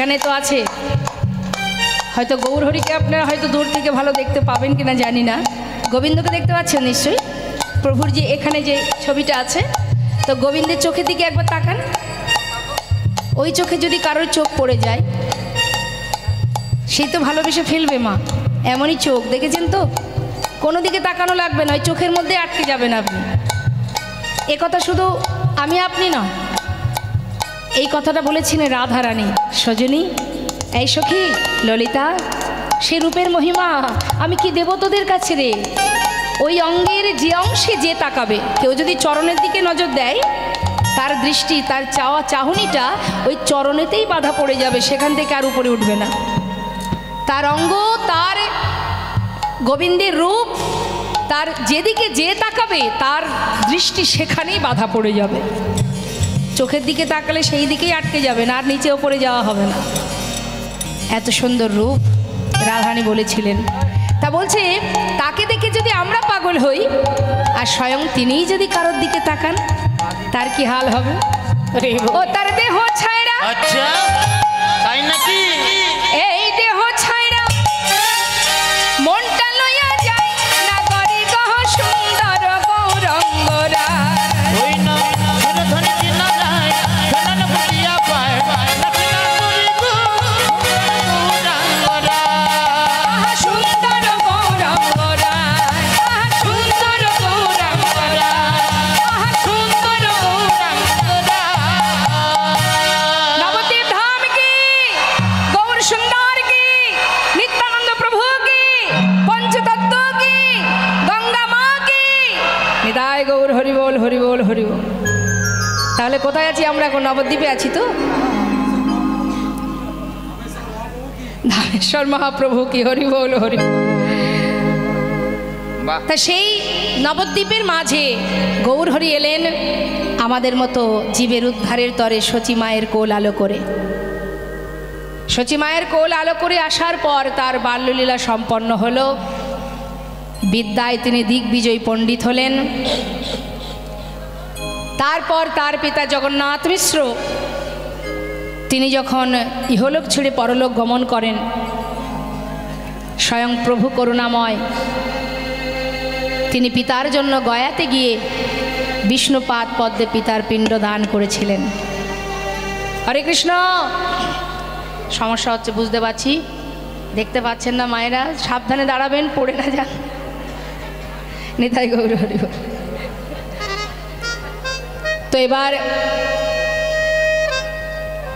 এখানে তো আছে, হয়তো গৌরহরিকে আপনারা হয়তো দূর থেকে ভালো দেখতে পাবেন কিনা জানি না, গোবিন্দকে দেখতে পাচ্ছেন নিশ্চয়ই, প্রভুর যে এখানে যে ছবিটা আছে, তো গোবিন্দের চোখের দিকে একবার তাকান। ওই চোখে যদি কারোর চোখ পড়ে যায়, সেই তো ভালোবেসে ফেলবে মা, এমনই চোখ দেখেছেন তো, কোনো দিকে তাকানো লাগবে না, ওই চোখের মধ্যে আটকে যাবেন আপনি। এ কথা শুধু আমি আপনি না, এই কথাটা বলেছিলেন রাধারানী। সজনী, এই সখী ললিতা, সে রূপের মহিমা আমি কি দেব তোদের কাছে রে। ওই অঙ্গের যে অংশে যে তাকাবে, কেউ যদি চরণের দিকে নজর দেয়, তার দৃষ্টি, তার চাওয়া চাহনিটা ওই চরণেতেই বাধা পড়ে যাবে, সেখান থেকে আর উপরে উঠবে না। তার অঙ্গ, তার গোবিন্দের রূপ, তার যেদিকে যে তাকাবে তার দৃষ্টি সেখানেই বাধা পড়ে যাবে। চোখের দিকে তাকালে সেই দিকেই আটকে যাবে না, আর নিচে ওপরে যাওয়া হবে না। এত সুন্দর রূপ রাধারানী বলেছিলেন। তা বলছে তাকে দেখে যদি আমরা পাগল হই, আর স্বয়ং তিনিই যদি কারোর দিকে তাকান, তার কি হাল হবে। ও তার দেহ ছাইরা, আচ্ছা তাই নাকি, এই দেহ ছাইরা মনটা লইয়া যায় না গরি গহ সুন্দর গৌরঙ্গরা। ওই না সুরধনি চিনা যায় শোনান বুঝিয়া পায় পায় না কিনা করি গো গৌরাঙ্গরা। আহা সুন্দর গৌরঙ্গরা, আহা সুন্দর গৌরঙ্গরা, আহা সুন্দর গৌরঙ্গরা। নবদ্বীপ ধাম কি, গৌর সুন্দর কি, নিত্যানন্দ প্রভু কি, পঞ্চতত্ত্ব কি, গঙ্গা মা কি, নিতাই গৌর হরি বল হরি বল হরি বল। তাহলে কোথায় আছি আমরা এখন? নবদ্বীপে আছি তো। ধামেশ্বর মহাপ্রভু কি, হরি বল হরি বল। তা সেই নবদ্বীপের মাঝে গৌরহরি এলেন আমাদের মতো জীবের উদ্ধারের তরে সচী মায়ের কোল আলো করে। সচী মায়ের কোল আলো করে আসার পর তার বাল্যলীলা সম্পন্ন হলো। বিদ্যায় তিনি দিগ্বিজয়ী পণ্ডিত হলেন। তারপর তার পিতা জগন্নাথ মিশ্র, তিনি যখন ইহলোক ছেড়ে পরলোক গমন করেন, স্বয়ং প্রভু করুণাময় তিনি পিতার জন্য গয়াতে গিয়ে বিষ্ণুপাদ পদ্মে পিতার পিণ্ড দান করেছিলেন। হরে কৃষ্ণ। সমস্যা হচ্ছে বুঝতে পারছি, দেখতে পাচ্ছেন না মায়েরা, সাবধানে দাঁড়াবেন, পড়ে না যান। নিতাই গৌর হরি বল। তো এবার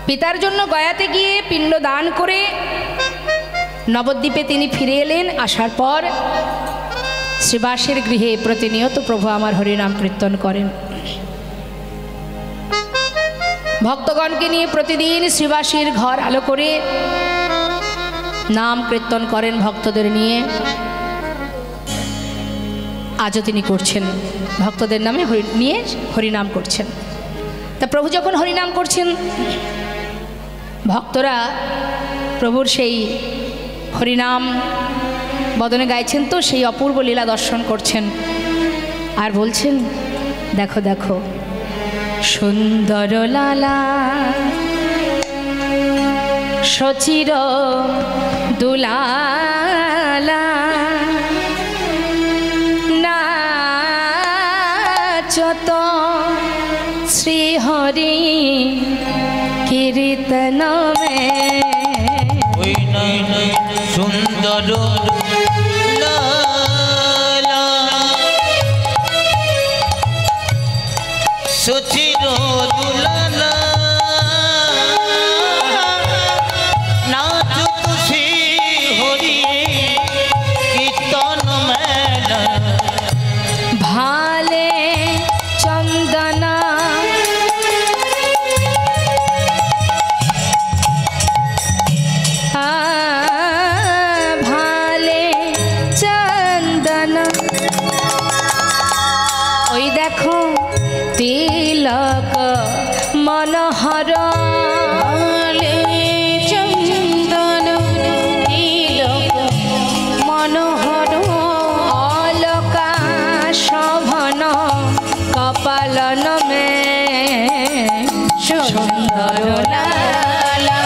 পিতার জন্য গয়াতে গিয়ে পিণ্ড দান করে নবদ্বীপে তিনি ফিরে এলেন। আসার পর শ্রীবাসের গৃহে প্রতিনিয়ত প্রভু আমার হরিনাম কীর্তন করেন। ভক্তগণকে নিয়ে প্রতিদিন শ্রীবাসীর ঘর আলো করে নাম কীর্তন করেন ভক্তদের নিয়ে। আজও তিনি করছেন, ভক্তদের নামে নিয়ে হরিনাম করছেন। তা প্রভু যখন হরিনাম করছেন, ভক্তরা প্রভুর সেই হরিনাম বদনে গাইছেন, তো সেই অপূর্ব লীলা দর্শন করছেন আর বলছেন, দেখো দেখো সুন্দর লালা সচির দুলালা নাচত শ্রীহরি কীর্তন মে। ওই নাই নাই সুন্দর লালা সচির দুলালা নাচত শ্রী হরি কীর্তন মেলা। ভালে চন্দনা ভালে চন্দনা, ওই দেখো তিলক মনোহর চন্দন তিলক মনোহর অলকা শোভন কপালন মে সুন্দর লালা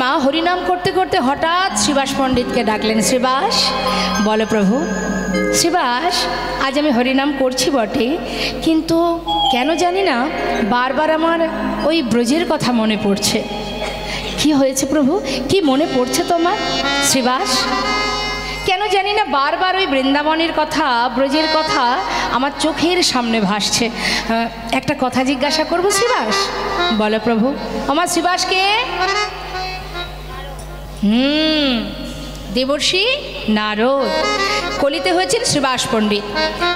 মা হরিনাম করতে করতে হঠাৎ শ্রীবাস পণ্ডিতকে ডাকলেন। শ্রীবাস, বলো প্রভু। শ্রীবাস, আজ আমি হরিনাম করছি বটে, কিন্তু কেন জানি না বারবার আমার ওই ব্রজের কথা মনে পড়ছে। কি হয়েছে প্রভু, কি মনে পড়ছে তোমার? শ্রীবাস, কেন জানি না বারবার ওই বৃন্দাবনের কথা, ব্রজের কথা আমার চোখের সামনে ভাসছে। একটা কথা জিজ্ঞাসা করব শ্রীবাস? বলো প্রভু। আমার শ্রীবাসকে দেবর্ষি নারদ, কলিতে হয়েছেন শ্রীবাস পণ্ডিত।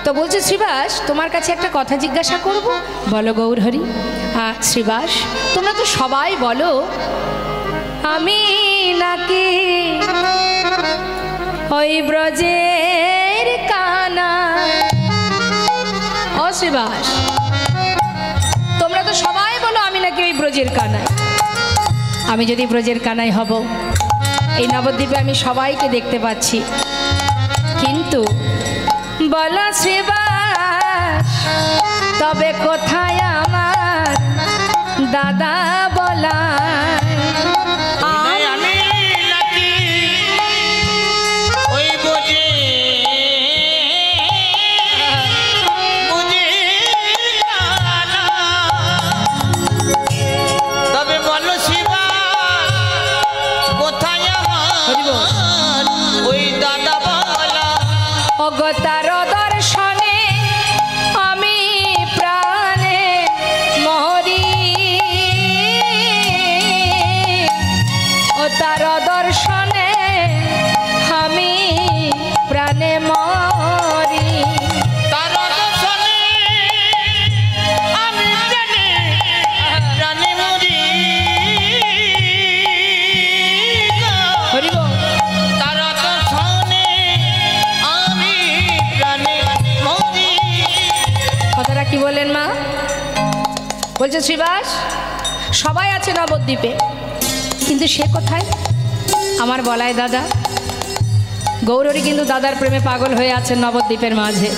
তো বলছে শ্রীবাস, তোমার কাছে একটা কথা জিজ্ঞাসা করব। বলো গৌরহরি। শ্রীবাস, তোমরা তো সবাই বলো আমি নাকি ওই ব্রজের কানা। ও শ্রীবাস, তোমরা তো সবাই বলো আমি নাকি ওই ব্রজের কানাই। আমি যদি ব্রজের কানাই হব, এই নবদ্বীপে আমি সবাইকে দেখতে পাচ্ছি, কিন্তু বলো শ্রীবাস, তবে কোথায় আমার দাদা বলা? তার দর্শনে আমি প্রাণে মরি, ও তার দর্শনে আমি প্রাণে মরি। তার দর্শনে আমি প্রাণে মরি। হরিব। তার দর্শনে আমি প্রাণে মরি। কথাটা কি বলেন মা? বলছে শ্রীবাস, সবাই আছে নবদ্বীপে, কিন্তু সে কোথায়? আমার বলায় দাদা গৌরী কিন্তু দাদার প্রেমে পাগল হয়ে আছেন নবদ্বীপের মাঝে।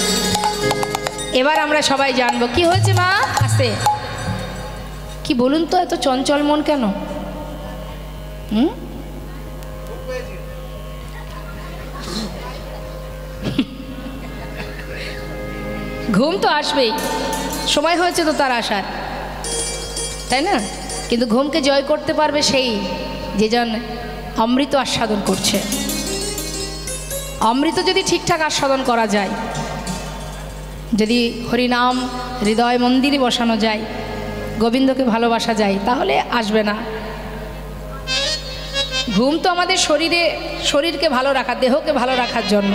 এবার আমরা সবাই জানবো কি হয়েছে। মা আসতে কি বলুন তো, এত চঞ্চল মন কেন? ঘুম তো আসবেই, সময় হয়েছে তো তার আসার, তাই না? কিন্তু ঘুমকে জয় করতে পারবে সেই যে জন অমৃত আস্বাদন করছে। অমৃত যদি ঠিকঠাক আস্বাদন করা যায়, যদি হরিনাম হৃদয় মন্দিরে বসানো যায়, গোবিন্দকে ভালোবাসা যায়, তাহলে আসবে না। ঘুম তো আমাদের শরীরকে ভালো রাখা, দেহকে ভালো রাখার জন্য।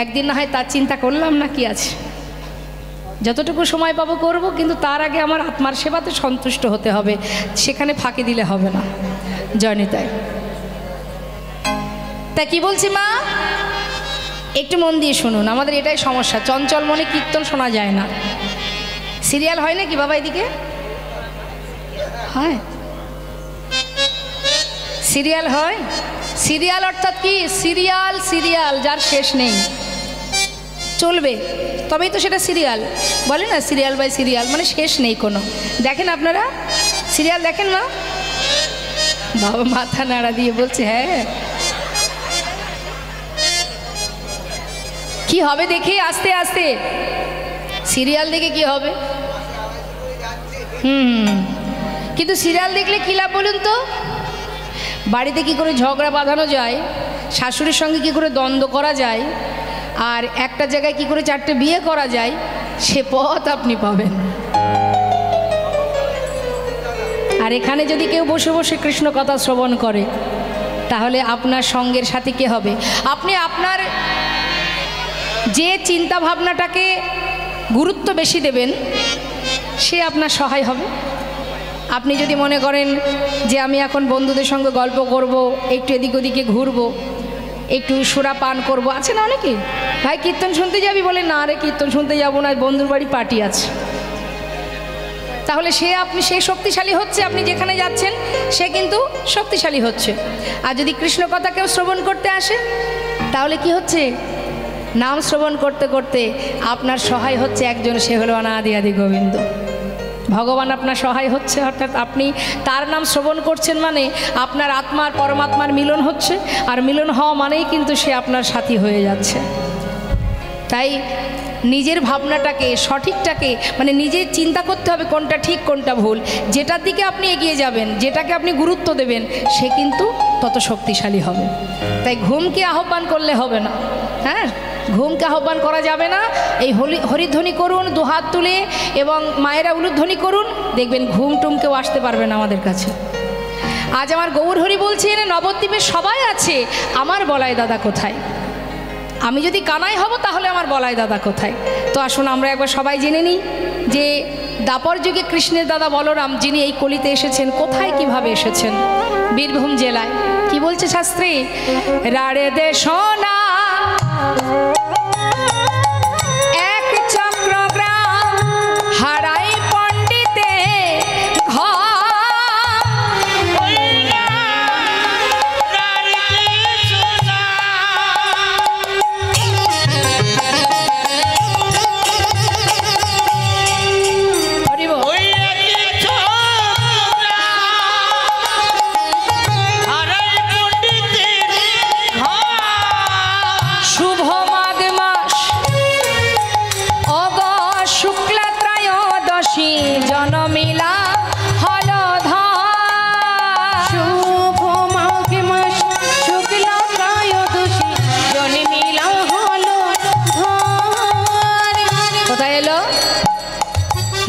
একদিন না হয় তার চিন্তা করলাম না, কি আছে, যতটুকু সময় পাবো করব, কিন্তু তার আগে আমার আত্মার সেবাতে সন্তুষ্ট হতে হবে, সেখানে ফাঁকি দিলে হবে না। জয়নিতাই। তা কি বলছি মা, একটু মন দিয়ে শুনুন। আমাদের এটাই সমস্যা, চঞ্চল মনে কীর্তন শোনা যায় না। সিরিয়াল হয় নাকি বাবা এদিকে? হয় সিরিয়াল হয়। সিরিয়াল অর্থাৎ কি? সিরিয়াল, সিরিয়াল যার শেষ নেই, চলবে তবেই তো সেটা সিরিয়াল। বলে না সিরিয়াল বাই সিরিয়াল, মানে শেষ নেই কোনো। দেখেন আপনারা সিরিয়াল দেখেন না? বাবা মাথা নাড়া দিয়ে বলছে হ্যাঁ। কি হবে দেখি আস্তে আস্তে, সিরিয়াল দেখে কি হবে? কিন্তু সিরিয়াল দেখলে কী লাভ বলুন তো? বাড়িতে কি করে ঝগড়া বাঁধানো যায়, শাশুড়ির সঙ্গে কি করে দ্বন্দ্ব করা যায়, আর একটা জায়গায় কি করে 4টে বিয়ে করা যায়, সে পথ আপনি পাবেন। আর এখানে যদি কেউ বসে বসে কৃষ্ণ কথা শ্রবণ করে, তাহলে আপনার সঙ্গের সাথে কে হবে? আপনি আপনার যে চিন্তা ভাবনাটাকে গুরুত্ব বেশি দেবেন, সে আপনার সহায় হবে। আপনি যদি মনে করেন যে আমি এখন বন্ধুদের সঙ্গে গল্প করব, একটু এদিক ওদিকে ঘুরবো, একটু সুরা পান করব, আছে না অনেকে, ভাই কীর্তন শুনতে যাবি, বলে না রে কীর্তন শুনতে যাবো না, বন্ধুর বাড়ি পার্টি আছে। তাহলে সে শক্তিশালী হচ্ছে, আপনি যেখানে যাচ্ছেন সে কিন্তু শক্তিশালী হচ্ছে। আর যদি কৃষ্ণ কথা কেউ শ্রবণ করতে আসে, তাহলে কি হচ্ছে? নাম শ্রবণ করতে করতে আপনার সহায় হচ্ছে একজন, সে হলো অনাদি আদি গোবিন্দ। ভগবান আপনার সহায় হচ্ছে, অর্থাৎ আপনি তার নাম শ্রবণ করছেন মানে আপনার আত্মার পরমাত্মার মিলন হচ্ছে, আর মিলন হওয়া মানেই কিন্তু সে আপনার সাথী হয়ে যাচ্ছে। তাই নিজের ভাবনাটাকে সঠিকটাকে মানে নিজে চিন্তা করতে হবে কোনটা ঠিক কোনটা ভুল। যেটার দিকে আপনি এগিয়ে যাবেন, যেটাকে আপনি গুরুত্ব দেবেন, সে কিন্তু তত শক্তিশালী হবে। তাই ঘুমকে আহ্বান করলে হবে না, হ্যাঁ, ঘুমকে আহ্বান করা যাবে না। এই হরিধ্বনি করুন দুহাত তুলে, এবং মায়েরা উলুধ্বনি করুন, দেখবেন ঘুম টুম কেউ আসতে পারবে না আমাদের কাছে। আজ আমার গৌর হরি বলছেন নবদ্বীপে সবাই আছে, আমার বলাই দাদা কোথায়? আমি যদি কানাই হব তাহলে আমার বলাই দাদা কোথায়? তো আসুন আমরা একবার সবাই জেনে নিই যে দাপর যুগে কৃষ্ণের দাদা বলরাম যিনি এই কলিতে এসেছেন কোথায় কিভাবে এসেছেন। বীরভূম জেলায়। কি বলছে শাস্ত্রী? রাড়ে দে সোনা এক চক্রগ্রাম হারাই পণ্ডিতে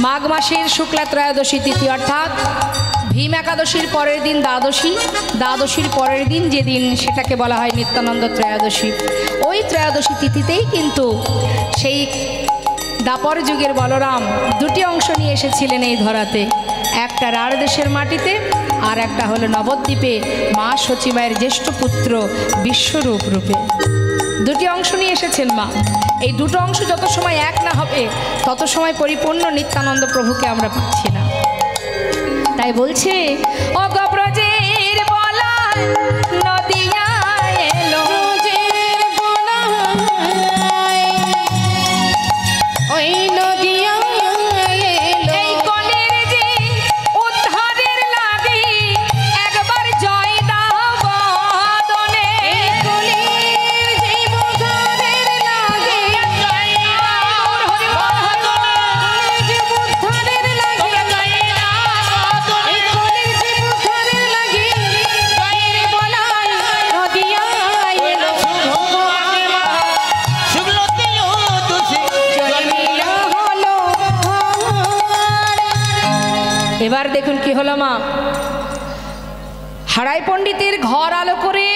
মাঘ মাসের শুক্লা ত্রয়োদশী তিথি, অর্থাৎ ভীম একাদশীর পরের দিন দ্বাদশী, দ্বাদশীর পরের দিন যেদিন সেটাকে বলা হয় নিত্যানন্দ ত্রয়োদশী। ওই ত্রয়োদশী তিথিতেই কিন্তু সেই দাপর যুগের বলরাম দুটি অংশ নিয়ে এসেছিলেন এই ধরাতে, একটা রাঢ় দেশের মাটিতে আর একটা হলো নবদ্বীপে মা সচিবায়ের জ্যেষ্ঠ পুত্র বিশ্বরূপ রূপে। দুটি অংশ নিয়ে এসেছেন মা। এই দুটো অংশ যত সময় এক না হবে তত সময় পরিপূর্ণ নিত্যানন্দ প্রভুকে আমরা পাচ্ছি না। তাই বলছে অগব্রজের বলায় নদিয়া এলো, ওই নদিয়া এই কলের যে উদ্ধারের লাগি একবার জয় দাও বদনে, কলের যে উদ্ধারের লাগি জয় দাও বদনে, যে উদ্ধারের লাগি জয় দাও বদনে, কলের যে উদ্ধারের লাগি জয়ের বলায় নদিয়া এলো, শুভলতে লুতুসি জয় মিলা হলো। এবার দেখুন কি হলো মা। হারাই পণ্ডিতের ঘর আলো করে,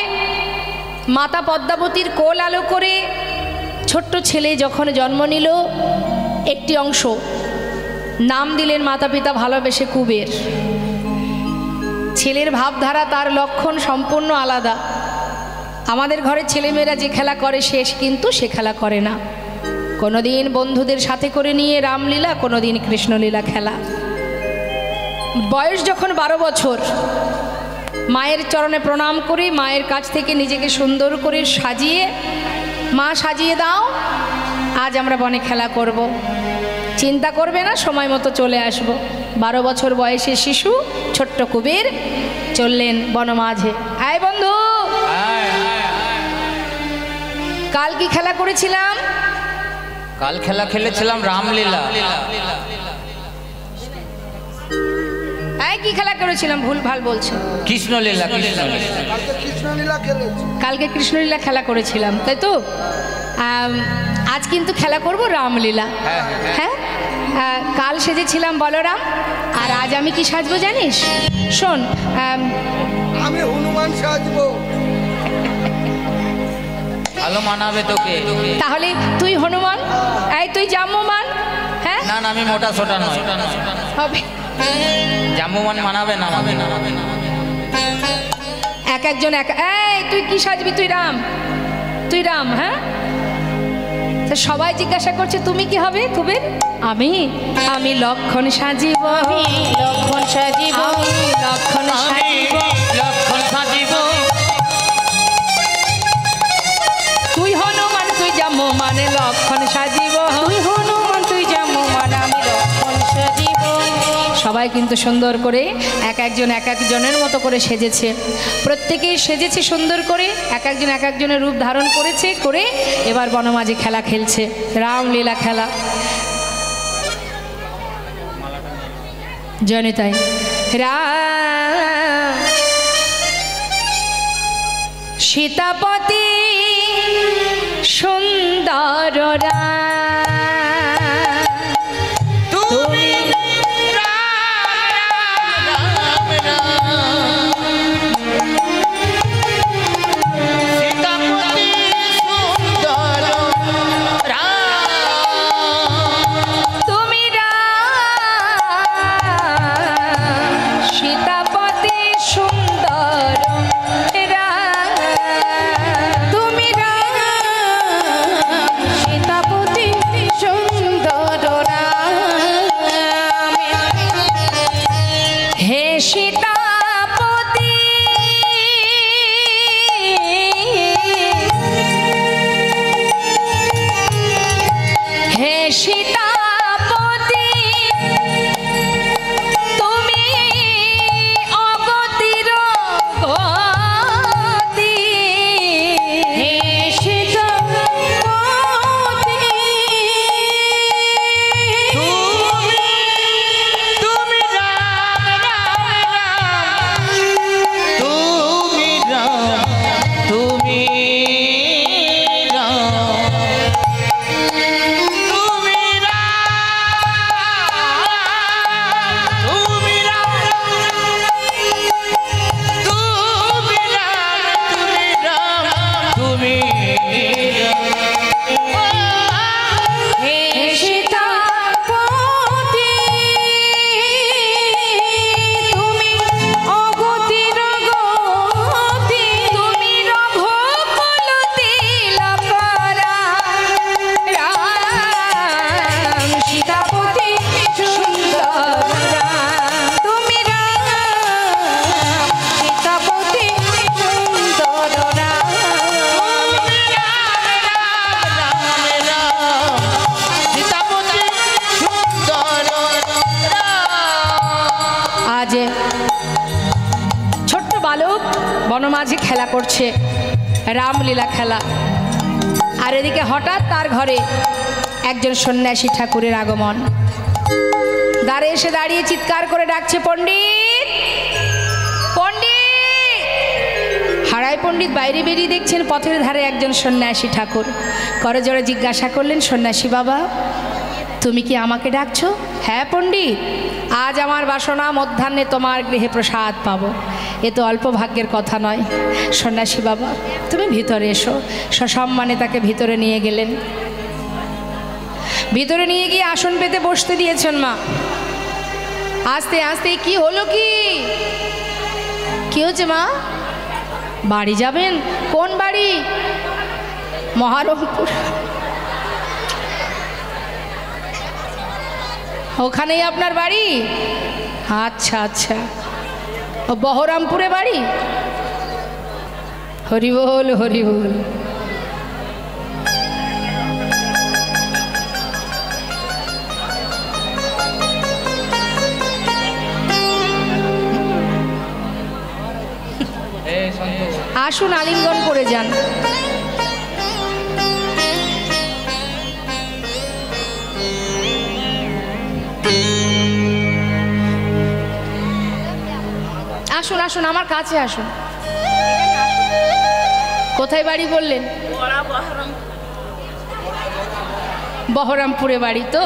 মাতা পদ্মাবতীর কোল আলো করে ছোট্ট ছেলে যখন জন্ম নিল, একটি অংশ নাম দিলেন মাতা পিতা ভালোবেসে কুবের। ছেলের ভাবধারা তার লক্ষণ সম্পূর্ণ আলাদা। আমাদের ঘরের ছেলেমেয়েরা যে খেলা করে শেষ কিন্তু সে খেলা করে না। কোনোদিন বন্ধুদের সাথে করে নিয়ে রামলীলা, কোনোদিন কৃষ্ণলীলা খেলা। বয়স যখন 12 বছর, মায়ের চরণে প্রণাম করে মায়ের কাছ থেকে নিজেকে সুন্দর করে সাজিয়ে, মা সাজিয়ে দাও, আজ আমরা বনে খেলা করব। চিন্তা করবে না, সময় মতো চলে আসব। 12 বছর বয়সের শিশু ছোট্ট কুবের চললেন বনমাঝে। আয় বন্ধু, কাল কি খেলা করেছিলাম? কাল খেলা খেলেছিলাম রামলীলা। আয় কি খেলা করেছিলাম? ভুল ভাল বলছো। কৃষ্ণলীলা। কালকে কৃষ্ণলীলা খেলা করেছিলাম, তাই তো? আজ কিন্তু খেলা করব রামলীলা। হ্যাঁ, কাল সেজেছিলাম বলরাম, আর আজ আমি কি সাজবো জানিস? শোন, আমি হনুমান সাজবো। ভালো মানাবে তোকে। তাহলে তুই হনুমান, এই তুই জাম্বুমান। হ্যাঁ না না, আমি মোটা সোটা নয়। হবে, জাম্বুমান মানাবে না, মানাবে না। এক একজন এক। এই তুই কি সাজবি? তুই রাম, তুই রাম। হ্যাঁ, সবাই জিজ্ঞাসা করছে তুমি কি হবে কুবের? আমি লক্ষণ সাজিব, লক্ষণ সাজিব, লক্ষণ সাজিব, লক্ষণ সাজিব। তুই হনুমান তুই জাম্বুমান, লক্ষণ সাজিব, তুই হনুমান তুই জাম্বুমান, আমি লক্ষণ সাজিব। সুন্দর করে এক একজনের মতো করে সেজেছে, প্রত্যেকেই সেজেছে সুন্দর করে, এক একজনের রূপ ধারণ করেছে, করে এবার বনমাঝে খেলা খেলছে, রামলীলা খেলা। জনিতাই রাম সীতাপতি সুন্দর তুমি রাম রাম রাম সীতাপতি সুন্দর রাম তুমি রাম সীতাপতি সুন্দর তুমি রাম সীতাপতি সুন্দর হে সীতাপতি হে সীতাপতি তুমি অগতির গতি হে সীতাপতি তুমি রাম রাম রাম তুমি রাম তুমি রাম তুমি রাম তুমি রাম তুমি হে সীতাপতি তুমি অগতির গতি তুমি রঘুকুল তিলকরা রাম সীতাপতি সুন্দর তুমি রাম সীতাপতি সুন্দর আজ ছোট্ট বালক বনমাঝে খেলা করছে, রামলীলা খেলা, আর এদিকে হঠাৎ তার ঘরে একজন সন্ন্যাসী ঠাকুরের আগমন। দ্বারে এসে দাঁড়িয়ে চিৎকার করে ডাকছে, পণ্ডিত পণ্ডিত। হারাই পণ্ডিত বাইরে বেরিয়ে দেখছেন পথের ধারে একজন সন্ন্যাসী ঠাকুর। করজোড়ে জিজ্ঞাসা করলেন, সন্ন্যাসী বাবা তুমি কি আমাকে ডাকছো? হ্যাঁ পণ্ডিত, আজ আমার বাসনা মধ্যাহ্নে তোমার গৃহে প্রসাদ পাবো, এ তো অল্প ভাগ্যের কথা নয়। সন্ন্যাসী বাবা তুমি ভিতরে এসো। সসম্মানে তাকে ভিতরে নিয়ে গেলেন। ভিতরে নিয়ে গিয়ে আসন পেতে বসতে দিয়েছেন মা। আস্তে আস্তে কি হলো, কি হচ্ছে মা? বাড়ি যাবেন? কোন বাড়ি? মহারমপুর। ওখানেই আপনার বাড়ি? আচ্ছা আচ্ছা, ও বহরমপুরে বাড়ি? হরি বল হরি বল। আসুন আলিঙ্গন করে যান। আসুন আসুন আমার কাছে আসুন। কোথায় বাড়ি বললেন? বহরমপুরে বাড়ি তো,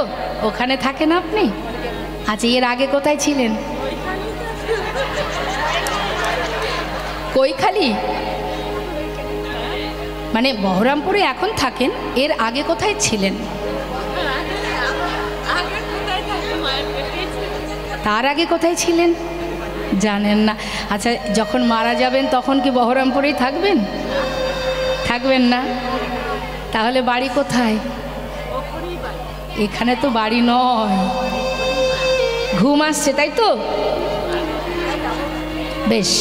ওখানে থাকেন আপনি? আচ্ছা, এর আগে কোথায় ছিলেন? কৈখালি, মানে বহরমপুরে এখন থাকেন, এর আগে কোথায় ছিলেন? তার আগে কোথায় ছিলেন জানেন না? আচ্ছা, যখন মারা যাবেন তখন কি বহরমপুরেই থাকবেন? থাকবেন না? তাহলে বাড়ি কোথায়? এখানে তো বাড়ি নয়। ঘুম আসছে তাই তো? বেশ,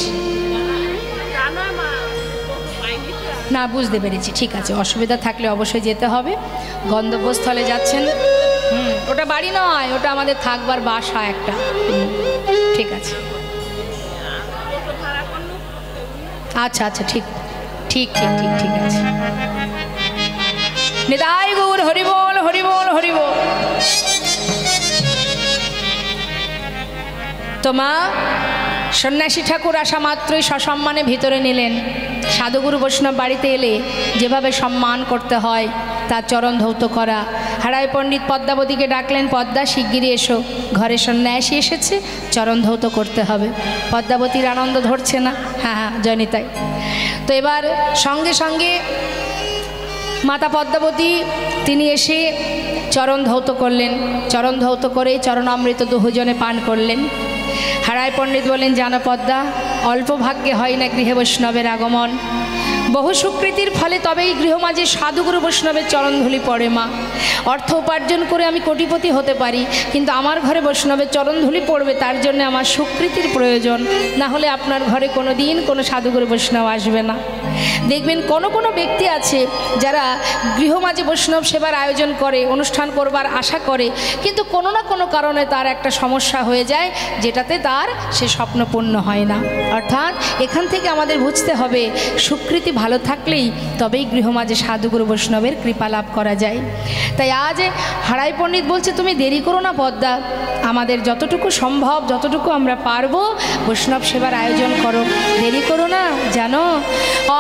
না বুঝতে পেরেছি, ঠিক আছে, অসুবিধা থাকলে অবশ্যই যেতে হবে। গন্তব্যস্থলে যাচ্ছেন, ওটা বাড়ি নয়, ওটা আমাদের থাকবার বাসা একটা। ঠিক আছে, আচ্ছা আচ্ছা, ঠিক ঠিক ঠিক ঠিক ঠিক আছে। নিতাই গৌর হরি বল, হরি বল, হরি বল। তো মা, সন্ন্যাসী ঠাকুর আসা মাত্রই সসম্মানে ভিতরে নিলেন। সাধুগুরু বৈষ্ণব বাড়িতে এলে যেভাবে সম্মান করতে হয় তার চরণ ধৌত করা। হারাই পণ্ডিত পদ্মাবতীকে ডাকলেন, পদ্মা শিগগিরই এসো, ঘরে সন্ন্যাসী এসেছে, চরণ ধৌত করতে হবে। পদ্মাবতীর আনন্দ ধরছে না। হ্যাঁ হ্যাঁ, জয়নিতাই। তো এবার সঙ্গে সঙ্গে মাতা পদ্মাবতী তিনি এসে চরণ ধৌত করলেন। চরণ ধৌত করে চরণামৃত দুজনে পান করলেন। হারাই পণ্ডিত বলেন, জানো পদ্মা, অল্প ভাগ্যে হয় না গৃহে বৈষ্ণবের আগমন, বহু সুকৃতির ফলে তবেই গৃহমাঝে সাধুগুরু বৈষ্ণবের চরণধুলি পড়ে মা। অর্থ উপার্জন করে আমি কোটিপতি হতে পারি, কিন্তু আমার ঘরে বৈষ্ণবের চরণধুলি পড়বে, তার জন্য আমার সুকৃতির প্রয়োজন, না হলে আপনার ঘরে কোনো দিন কোনো সাধুগুরু বৈষ্ণব আসবে না। দেখবেন কোনো ব্যক্তি আছে যারা গৃহমাঝে বৈষ্ণব সেবার আয়োজন করে, অনুষ্ঠান করবার আশা করে, কিন্তু কোনো না কোনো কারণে তার একটা সমস্যা হয়ে যায়, যেটাতে তার সে স্বপ্ন পূর্ণ হয় না। অর্থাৎ এখান থেকে আমাদের বুঝতে হবে, সুকৃতি ভালো থাকলেই তবেই গৃহমাঝে সাধুগুরু বৈষ্ণবের কৃপা লাভ করা যায়। তাই আজ হারাই পণ্ডিত বলছে, তুমি দেরি করো না পদ্মা, আমাদের যতটুকু সম্ভব, যতটুকু আমরা পারবো বৈষ্ণব সেবার আয়োজন করো, দেরি করো না। জানো,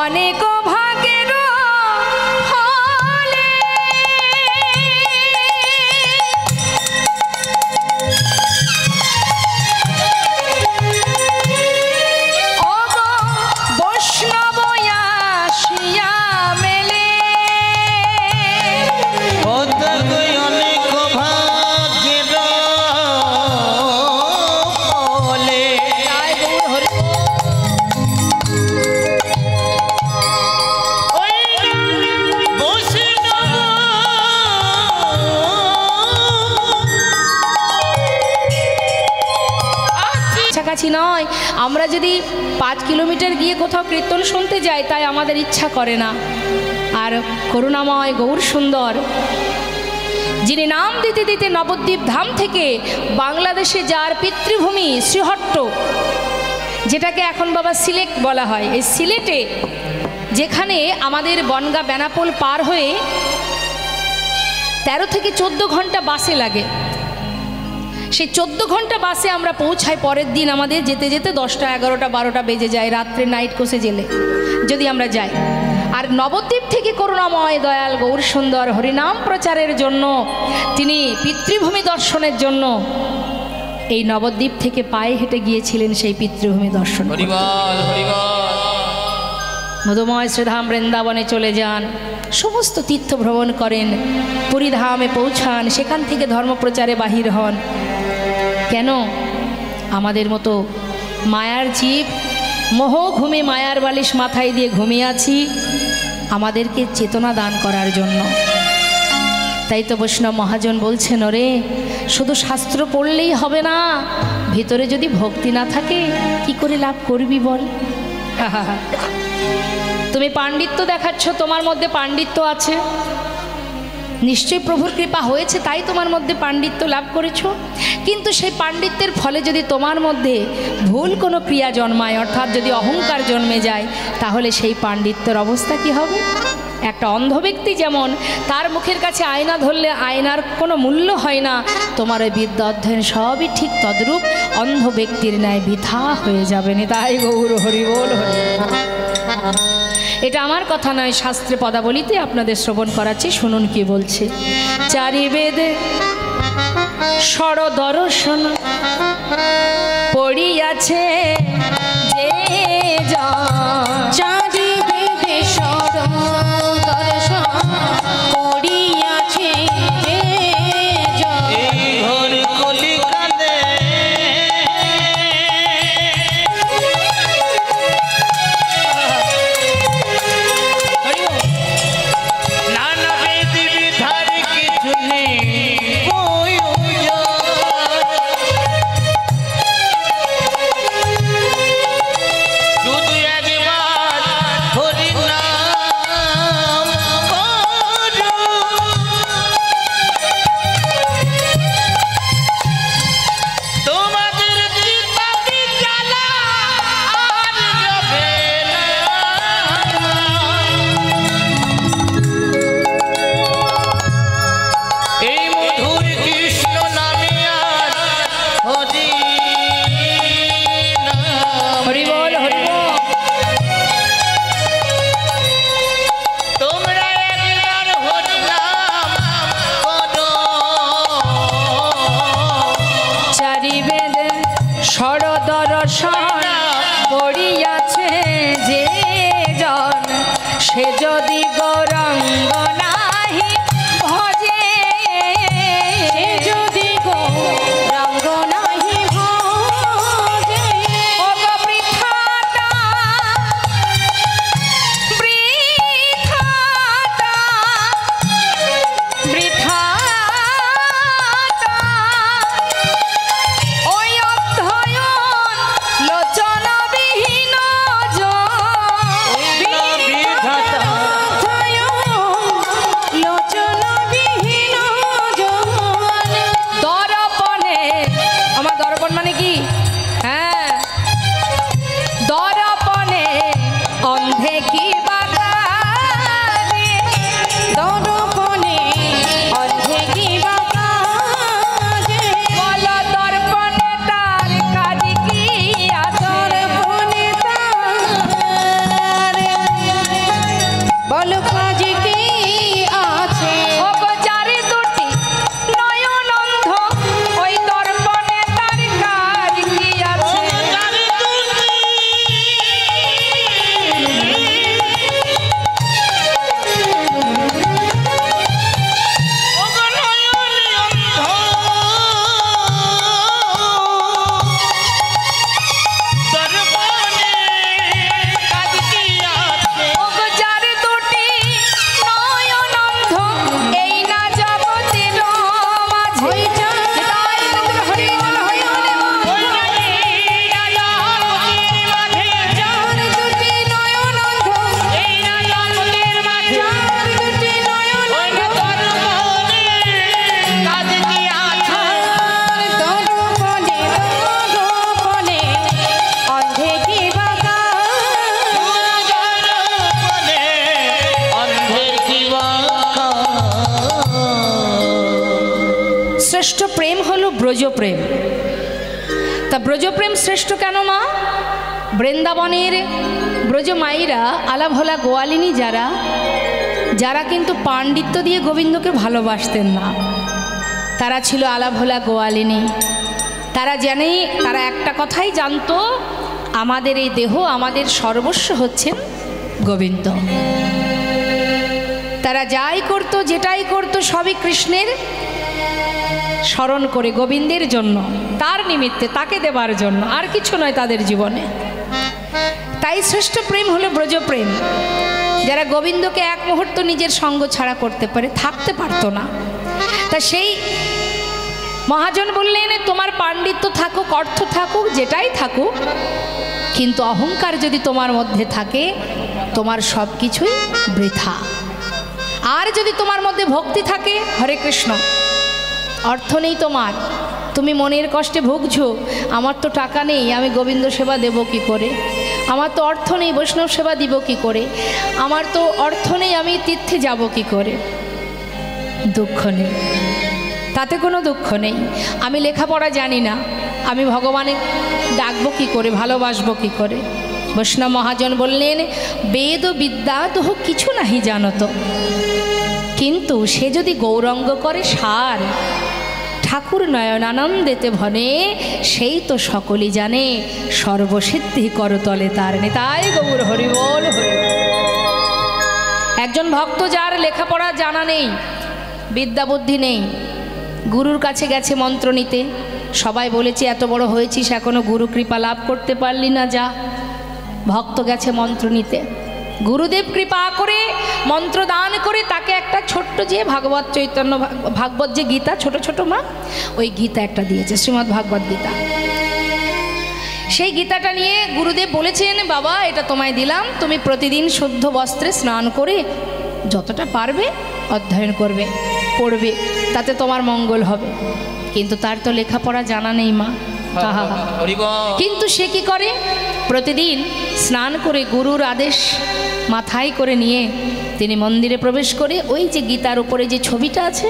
অনেক ভাগের ফলে বৈষ্ণব আসিয়া মেলে, অনেক ভাগ্যের ফলে কাছাকাছি নয়, আমরা যদি 5 কিলোমিটার গিয়ে কোথাও কীর্তন শুনতে যাই, তাই আমাদের ইচ্ছা করে না। আর করুণাময় গৌর সুন্দর, যিনি নাম দিতে দিতে নবদ্বীপ ধাম থেকে বাংলাদেশে যার পিতৃভূমি শ্রীহট্ট, যেটাকে এখন বাবা সিলেট বলা হয়, এই সিলেটে যেখানে আমাদের বনগা বেনাপোল পার হয়ে 13 থেকে 14 ঘন্টা বাসে লাগে, সেই 14 ঘন্টা বাসে আমরা পৌঁছাই। পরের দিন আমাদের যেতে যেতে 10টা 11টা 12টা বেজে যায়, রাত্রে নাইট কোর্সে জেলে যদি আমরা যাই। আর নবদ্বীপ থেকে করুণাময় দয়াল গৌর সুন্দর হরিনাম প্রচারের জন্য, তিনি পিতৃভূমি দর্শনের জন্য এই নবদ্বীপ থেকে পায়ে হেঁটে গিয়েছিলেন সেই পিতৃভূমি দর্শন। মধুময় শ্রীধাম বৃন্দাবনে চলে যান, সমস্ত তীর্থ ভ্রমণ করেন, পুরীধামে পৌঁছান, সেখান থেকে ধর্মপ্রচারে বাহির হন। কেন? আমাদের মতো মায়ার জীব মোহ ঘুমে মায়ার বালিশ মাথায় দিয়ে ঘুমিয়ে আছি, আমাদেরকে চেতনা দান করার জন্য। তাই তো বৈষ্ণব মহাজন বলছেন, ওরে শুধু শাস্ত্র পড়লেই হবে না, ভিতরে যদি ভক্তি না থাকে কি করে লাভ করবি বল? তুমি পাণ্ডিত্য দেখাচ্ছ, তোমার মধ্যে পাণ্ডিত্য আছে, নিশ্চয়ই প্রভুর কৃপা হয়েছে, তাই তোমার মধ্যে পাণ্ডিত্য লাভ করেছ। কিন্তু সেই পাণ্ডিত্যের ফলে যদি তোমার মধ্যে ভুল কোনো ক্রিয়া জন্মায়, অর্থাৎ যদি অহংকার জন্মে যায়, তাহলে সেই পাণ্ডিত্যের অবস্থা কি হবে? একটা অন্ধ ব্যক্তি যেমন তার মুখের কাছে আয়না ধরলে আয়নার কোনো মূল্য হয় না, তোমার ওই বিদ্যা অধ্যয়ন সবই ঠিক তদ্রূপ অন্ধ ব্যক্তির ন্যায় বৃথা হয়ে যাবে। তাই গৌর হরি বল হরি। এটা আমার কথা নয়, শাস্ত্রে পদাবলিতে আপনাদের শ্রবণ করাচ্ছি, শুনুন কি বলছে। চারি বেদে ষড় দর্শন পড়িয়াছে যে চারি বেদে ষড় দর্শন পড়িয়াছে যে শ্রেষ্ঠ প্রেম হলো ব্রজপ্রেম। তা ব্রজপ্রেম শ্রেষ্ঠ কেন মা? বৃন্দাবনের ব্রজমাইরা আলাভোলা গোয়ালিনী যারা যারা কিন্তু পাণ্ডিত্য দিয়ে গোবিন্দকে ভালোবাসতেন না, তারা ছিল আলাভোলা গোয়ালিনী। তারা জানেই, তারা একটা কথাই জানতো, আমাদের এই দেহ, আমাদের সর্বস্ব হচ্ছেন গোবিন্দ। তারা যাই করত, যেটাই করত, সবই কৃষ্ণের স্মরণ করে, গোবিন্দের জন্য, তার নিমিত্তে, তাকে দেবার জন্য, আর কিছু নয় তাদের জীবনে। তাই শ্রেষ্ঠ প্রেম হলো ব্রজপ্রেম। যারা গোবিন্দকে এক মুহূর্ত নিজের সঙ্গ ছাড়া করতে পারে, থাকতে পারতো না। তা সেই মহাজন বললেন, তোমার পাণ্ডিত্য থাকুক, অর্থ থাকুক, যেটাই থাকুক, কিন্তু অহংকার যদি তোমার মধ্যে থাকে, তোমার সব কিছুই বৃথা। আর যদি তোমার মধ্যে ভক্তি থাকে, হরে কৃষ্ণ, অর্থ নেই তোমার, তুমি মনের কষ্টে ভুগছো, আমার তো টাকা নেই, আমি গোবিন্দ সেবা দেব কি করে, আমার তো অর্থ নেই, বৈষ্ণব সেবা দিব কি করে, আমার তো অর্থ নেই, আমি তীর্থে যাব কি করে, দুঃখ নেই, তাতে কোনো দুঃখ নেই। আমি লেখাপড়া জানি না, আমি ভগবানের ডাকবো কি করে, ভালোবাসবো কি করে। বৈষ্ণব মহাজন বললেন, বেদ ও বিদ্যা তো কিছু নাহি জানত, কিন্তু সে যদি গৌরঙ্গ করে সার, ঠাকুর নয়ন আনন্দেতে ভনে, সেই তো সকলই জানে, সর্বসিদ্ধি করতলে তার নেতাই গৌর হরিবল হরি। একজন ভক্ত যার লেখাপড়া জানা নেই, বিদ্যা বুদ্ধি নেই, গুরুর কাছে গেছে মন্ত্র নিতে, সবাই বলেছে এত বড় হয়েছিস এখনো গুরু কৃপা লাভ করতে পারলি না, যা। ভক্ত গেছে মন্ত্র নিতে, গুরুদেব কৃপা করে মন্ত্র দান করে তাকে একটা ছোট্ট যে ভাগবত চৈতন্য ভাগবত যে গীতা, ছোট ছোট মা, ওই গীতা একটা দিয়েছে, শ্রীমদ্ ভাগবত গীতা। সেই গীতাটা নিয়ে গুরুদেব বলেছেন, বাবা এটা তোমায় দিলাম, তুমি প্রতিদিন শুদ্ধ বস্ত্রে স্নান করে যতটা পারবে অধ্যয়ন করবে, পড়বে, তাতে তোমার মঙ্গল হবে। কিন্তু তার তো লেখাপড়া জানা নেই মা। কিন্তু সে কি করে, প্রতিদিন স্নান করে গুরুর আদেশ মাথায় করে নিয়ে তিনি মন্দিরে প্রবেশ করে, ওই যে গীতার উপরে যে ছবিটা আছে,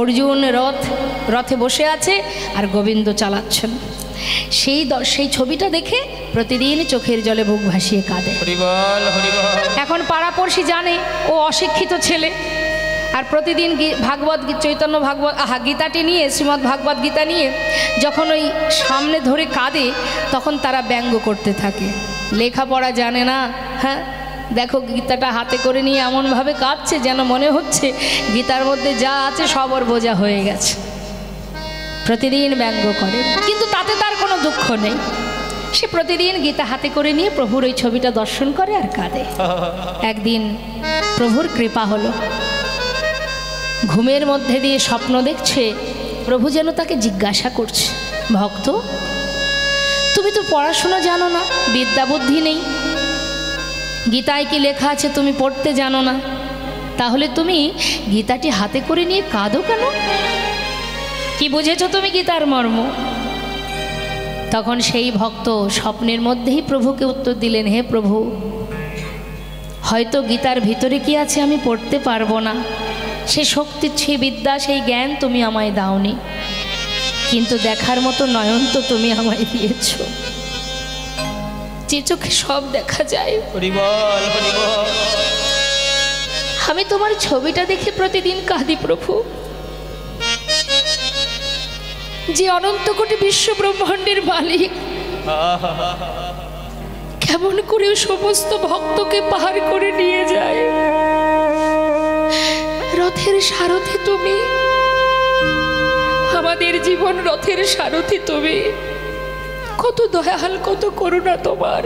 অর্জুন রথে বসে আছে আর গোবিন্দ চালাচ্ছেন, সেই ছবিটা দেখে প্রতিদিন চোখের জলে বুক ভাসিয়ে কাঁদে। এখন পাড়াপড়শি জানে ও অশিক্ষিত ছেলে, আর প্রতিদিন ভাগবত চৈতন্য ভাগবত গীতাটি নিয়ে, শ্রীমদ্ ভাগবত গীতা নিয়ে যখন ওই সামনে ধরে কাঁদে, তখন তারা ব্যঙ্গ করতে থাকে, লেখাপড়া জানে না, হ্যাঁ দেখো গীতাটা হাতে করে নিয়ে এমনভাবে কাঁদছে যেন মনে হচ্ছে গীতার মধ্যে যা আছে সব ওর বোঝা হয়ে গেছে। প্রতিদিন ব্যঙ্গ করে, কিন্তু তাতে তার কোনো দুঃখ নেই। সে প্রতিদিন গীতা হাতে করে নিয়ে প্রভুর ওই ছবিটা দর্শন করে আর কাঁদে। একদিন প্রভুর কৃপা হলো, ঘুমের মধ্যে দিয়ে স্বপ্ন দেখছে, প্রভু যেন তাকে জিজ্ঞাসা করছে, ভক্ত তুমি তো পড়াশোনা জানো না, বিদ্যা বুদ্ধি নেই, গীতায় কি লেখা আছে তুমি পড়তে জানো না, তাহলে তুমি গীতাটি হাতে করে নিয়ে কাঁদো কেন? কি বুঝেছো তুমি গীতার মর্ম? তখন সেই ভক্ত স্বপ্নের মধ্যেই প্রভুকে উত্তর দিলেন, হে প্রভু, হয়তো গীতার ভিতরে কি আছে আমি পড়তে পারবো না, সে শক্তি, সে বিদ্যা, সেই জ্ঞান তুমি আমায় দাওনি, কিন্তু দেখার মতো নয়ন তো তুমি আমায় দিয়েছ, যে চোখে সব দেখা যায়। আমি তোমার ছবিটা দেখে প্রতিদিন কাঁদি প্রভু, যে অনন্ত কোটি বিশ্ব ব্রহ্মাণ্ডের মালিক, কেমন করে সমস্ত ভক্তকে পার করে নিয়ে যায়। রথের সারথি তুমি, আমাদের জীবন রথের সারথি তুমি, কত দয়াল, কত করুণা তোমার।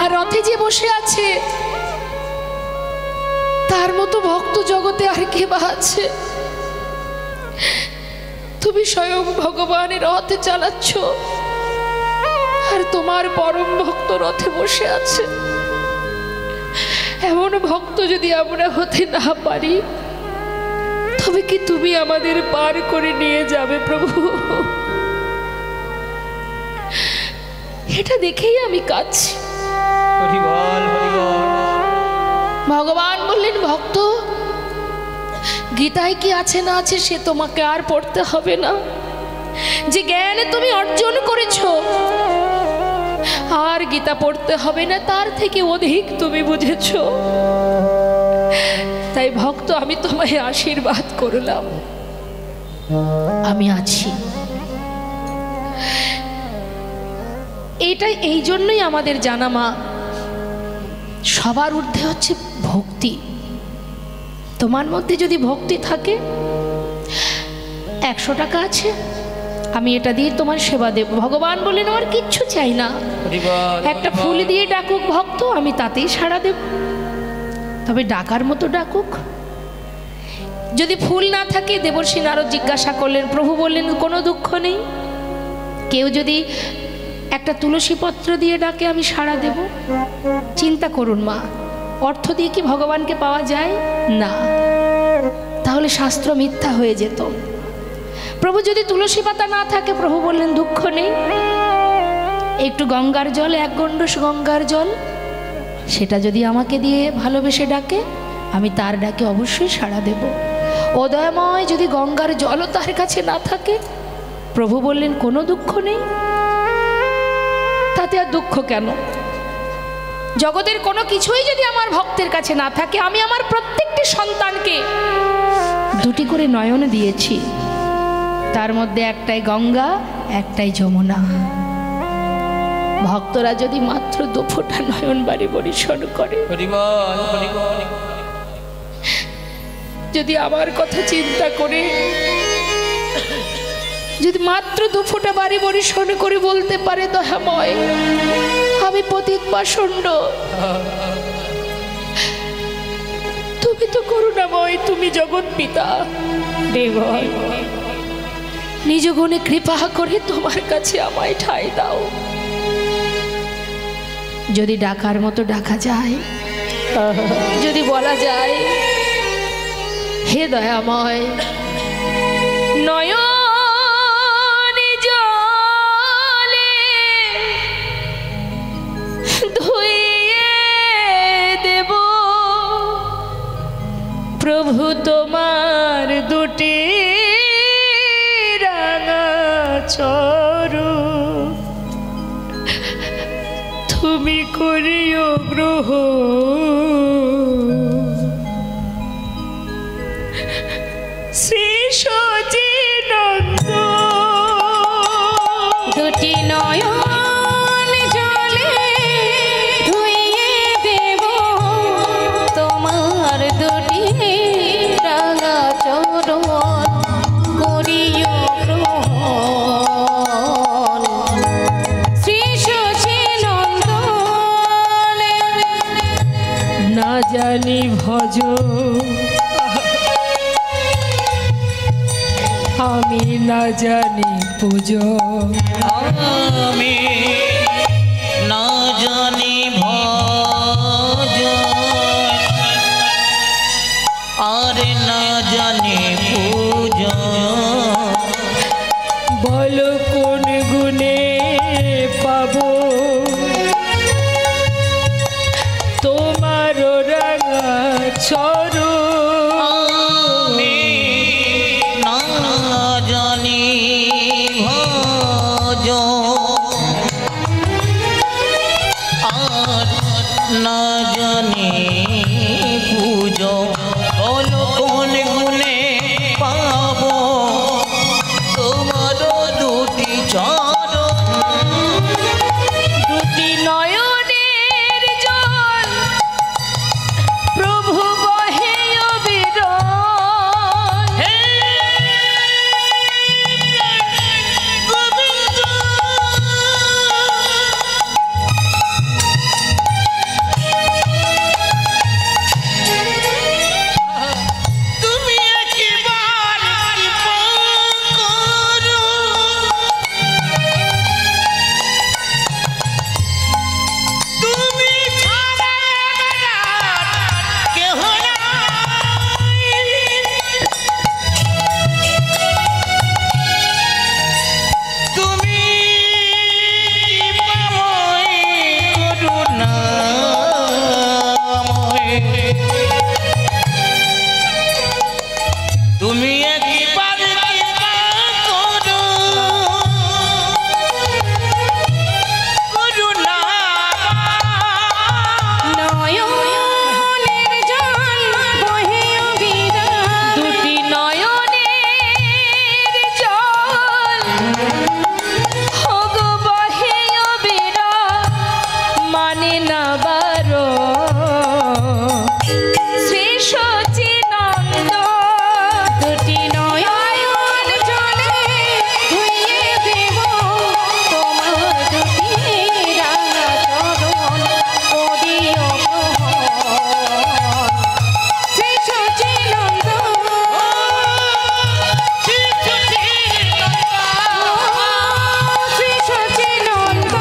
আর রথে যে বসে আছে তার মতো ভক্ত জগতে আর কে বা আছে? তুমি স্বয়ং ভগবানের রথে চালাচ্ছ, আর তোমার পরম ভক্ত রথে বসে আছে। এমন ভক্ত যদি আমরা হতে না পারি, তবে কি তুমি আমাদের পার করে নিয়ে যাবে প্রভু? এটা দেখেই আমি কাঁদছি। ভগবান বললেন, ভক্ত গীতায় কি আছে না আছে সে তোমাকে আর পড়তে হবে না। যে জ্ঞান তুমি অর্জন করেছো আর গীতা পড়তে হবে না, তার থেকে অধিক তুমি বুঝেছো। তাই ভক্ত, আমি তোমায় আশীর্বাদ করলাম, আমি আছি। এটাই এই জন্যই আমাদের জানা মা, সবার ঊর্ধ্বে হচ্ছে ভক্তি। তোমার মধ্যে যদি ভক্তি থাকে, 100 টাকা আছে, আমি এটা দিয়ে তোমার সেবা দেব। ভগবান বলেন আমার কিচ্ছু চাই না, একটা ফুল দিয়ে ডাকুক ভক্ত, আমি তাতেই সাড়া দেব। তবে ডাকার মতো ডাকুক। যদি ফুল না থাকে, দেবর্ষি নারদ জিজ্ঞাসা করলেন, প্রভু বললেন কোনো দুঃখ নেই, কেউ যদি একটা তুলসী পত্র দিয়ে ডাকে আমি সাড়া দেব। চিন্তা করুন মা, অর্থ দিয়ে কি ভগবানকে পাওয়া যায় না? তাহলে শাস্ত্র মিথ্যা হয়ে যেত। প্রভু যদি তুলসী পাতা না থাকে, প্রভু বললেন দুঃখ নেই, একটু গঙ্গার জল, 1 গণ্ডূষ গঙ্গার জল, সেটা যদি আমাকে দিয়ে ভালোবেসে ডাকে, আমি তার ডাকে অবশ্যই সাড়া দেব। ও দয়াময়, যদি গঙ্গার জলও তার কাছে না থাকে, প্রভু বললেন কোনো দুঃখ নেই। তাতে আর দুঃখ কেন? জগতের কোনো কিছুই যদি আমার ভক্তের কাছে না থাকে, আমি আমার প্রত্যেকটি সন্তানকে 2টি করে নয়ন দিয়েছি, তার মধ্যে একটাই গঙ্গা, একটাই যমুনা। ভক্তরা যদি মাত্র 2 ফোঁটা নয়ন বাড়ি বরিশন করে, যদি আমার কথা চিন্তা করে, যদি মাত্র 2 ফোঁটা বাড়ি বরিশন করে বলতে পারে, দয়াময় আমি পতিত পাষণ্ড, তুমি তো করুণাময়, তুমি জগৎ পিতা, নিজ গুণে কৃপা করে তোমার কাছে আমায় ঠাঁই দাও। যদি ডাকার মতো ডাকা যায়, যদি বলা যায়, হে দয়াময়, নয়ন জলে ধুইয়ে দেব প্রভু তোমার 2টি রাঙা চরু, তুমি করিও গ্রহণ। শ্রী সচিনন্দ 2টি নয়ন জলে ধুইয়ে দেব তোমার 2টি রাঙা চরণ, করিও গ্রহণ। শ্রী সচিনন্দন না জানি ভজ, আমি না জানি পুজো, আমি না জানি ভজ, আর না জানি পূজা। বলো কোন গুণে পাবো তোমার রাঙা চরণ। আমি না জানি ভজ, আর না জানি পূজো। বলো কোন গুণে পাবো তোমার 2টি তুমি একবার কৃপা করো করুণা নয়নের জল বহে অবিরাম দুটি নয়নের জল ওগো বহে অবিরাম মানে না বারো শ্রী সচিনন্দ দুটি নয়ন জলে ধুইয়ে দেব তোমার দুটি রাঙা চরণ করিও গ্রহণ শ্রী সচিনন্দ শ্রী সচিনন্দ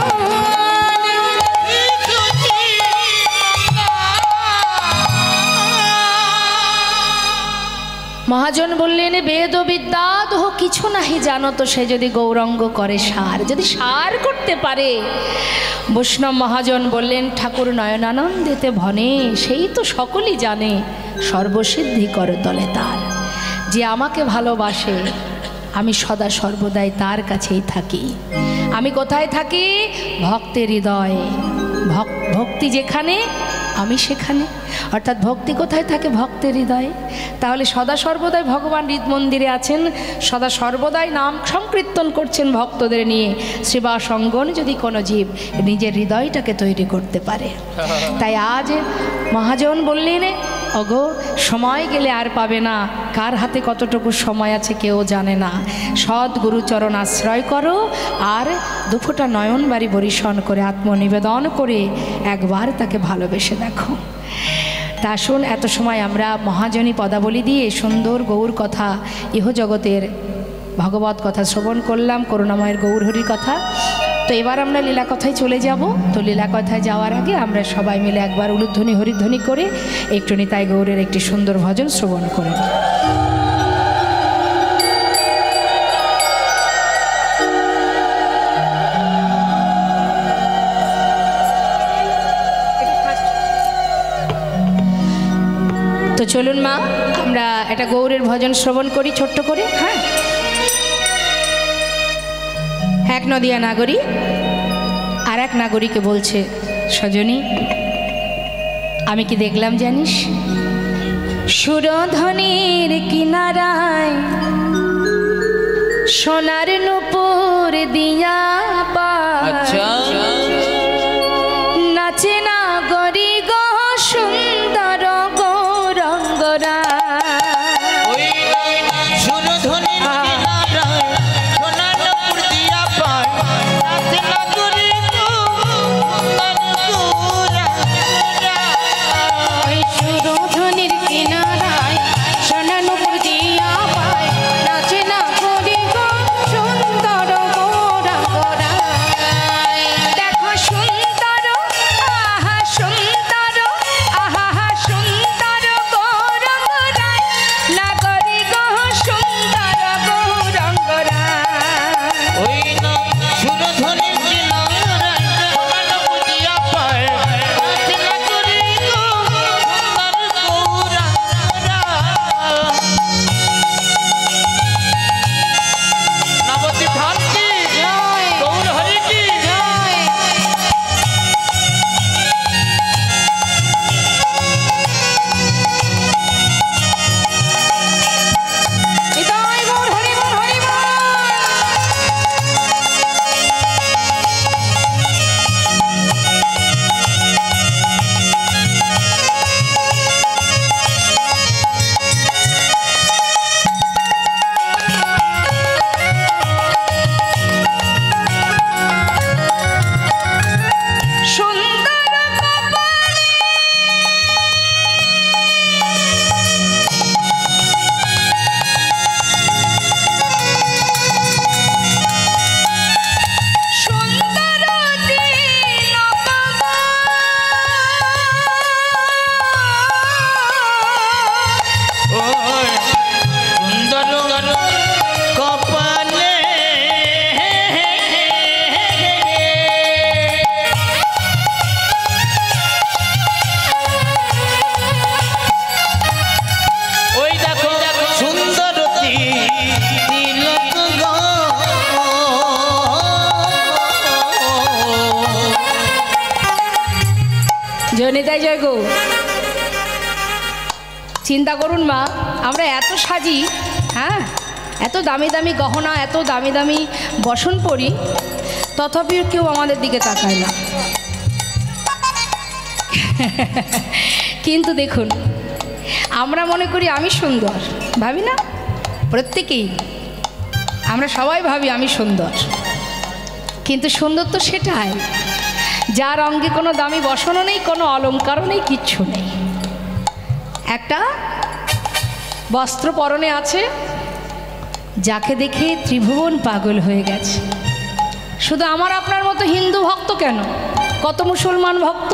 মহাজন বললেন বেদ ও বিদ্যা দোহ কিছু নাহি জানো তো সে যদি গৌরঙ্গ করে সার যদি সার করতে পারে। বৈষ্ণব মহাজন বললেন ঠাকুর নয়নানন্দেতে ভনে সেই তো সকলেই জানে সর্বসিদ্ধি করে তলে তার যে আমাকে ভালোবাসে আমি সদা সর্বদাই তার কাছেই থাকি। আমি কোথায় থাকি? ভক্তের হৃদয়ে। ভক্তি যেখানে আমি সেখানে, অর্থাৎ ভক্তি কোথায় থাকে? ভক্তের হৃদয়ে। তাহলে সদা সর্বদাই ভগবান হৃদ মন্দিরে আছেন, সদা সর্বদাই নাম সংকীর্তন করছেন ভক্তদের নিয়ে। সেবা সঙ্গন যদি কোনো জীব নিজের হৃদয়টাকে তৈরি করতে পারে। তাই আজ মহাজন বললেন ওগো সময় গেলে আর পাবে না, কার হাতে কতটুকু সময় আছে কেউ জানে না। সৎ গুরুচরণ আশ্রয় করো আর দুফোঁটা নয়নবাড়ি বরিশন করে আত্মনিবেদন করে একবার তাকে ভালোবেসে দেখো। তা আসুন এত সময় আমরা মহাজনী পদাবলী দিয়ে সুন্দর গৌর কথা, ইহজগতের ভগবত কথা শ্রবণ করলাম, করুণাময়ের গৌরহরির কথা। তো এবার আমরা লীলা কথায় চলে যাব। তো লীলা কথায় যাওয়ার আগে আমরা সবাই মিলে একবার উলুধ্বনি হরিধ্বনি করে একটু নিতাই গৌরের একটি সুন্দর ভজন শ্রবণ করি। তো চলুন মা আমরা একটা গৌরের ভজন শ্রবণ করি ছোট্ট করে। হ্যাঁ, এক নদিয়া নাগরী আর এক নাগরীকে বলছে সজনী আমি কি দেখলাম জানিস? সুরধনির কিনারায় সোনার নূপুর দিয়া আচ্ছা নাচে নাগরী গো সুন্দর গৌরঙ্গরা। ওই সুরধনী সোনার নূপুর দিয়া পায় নাচে নাগরী গো ওই সুরধনির কিনারায় সোনা নূপুর দিয়া পায় নাচে না করি গো সুন্দর গৌরাঙ্গরায়। যায় গো। চিন্তা করুন মা, আমরা এত সাজি, হ্যাঁ, এত দামি দামি গহনা, এত দামি দামি বসন পরি, তথাপিও কেউ আমাদের দিকে তাকায় না। কিন্তু দেখুন, আমরা মনে করি আমি সুন্দর, ভাবি না? প্রত্যেকেই আমরা সবাই ভাবি আমি সুন্দর, কিন্তু সুন্দর তো সেটাই যার অঙ্গে কোনো দামি বসনও নেই, কোনো অলঙ্কারও নেই, কিচ্ছু নেই, একটা বস্ত্র পরনে আছে, যাকে দেখে ত্রিভুবন পাগল হয়ে গেছে। শুধু আমার আপনার মতো হিন্দু ভক্ত কেন, কত মুসলমান ভক্ত।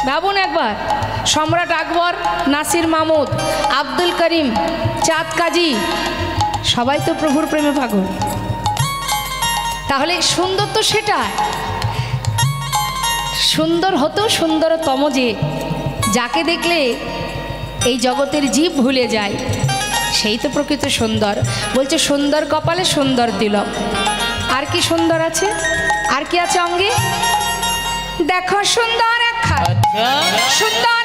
ভাবুন একবার, সম্রাট আকবর, নাসির মাহমুদ, আব্দুল করিম, চাঁদ কাজী, সবাই তো প্রভুর প্রেমে পাগল। তাহলে সুন্দর তো সেটা, সুন্দর হতেও সুন্দরতম যে, যাকে দেখলে এই জগতের জীব ভুলে যায়, সেই তো প্রকৃত সুন্দর। বলছে সুন্দর কপালে সুন্দর তিলক। আর কি সুন্দর আছে, আর কি আছে অঙ্গে? দেখো সুন্দর এক আচ্ছা সুন্দর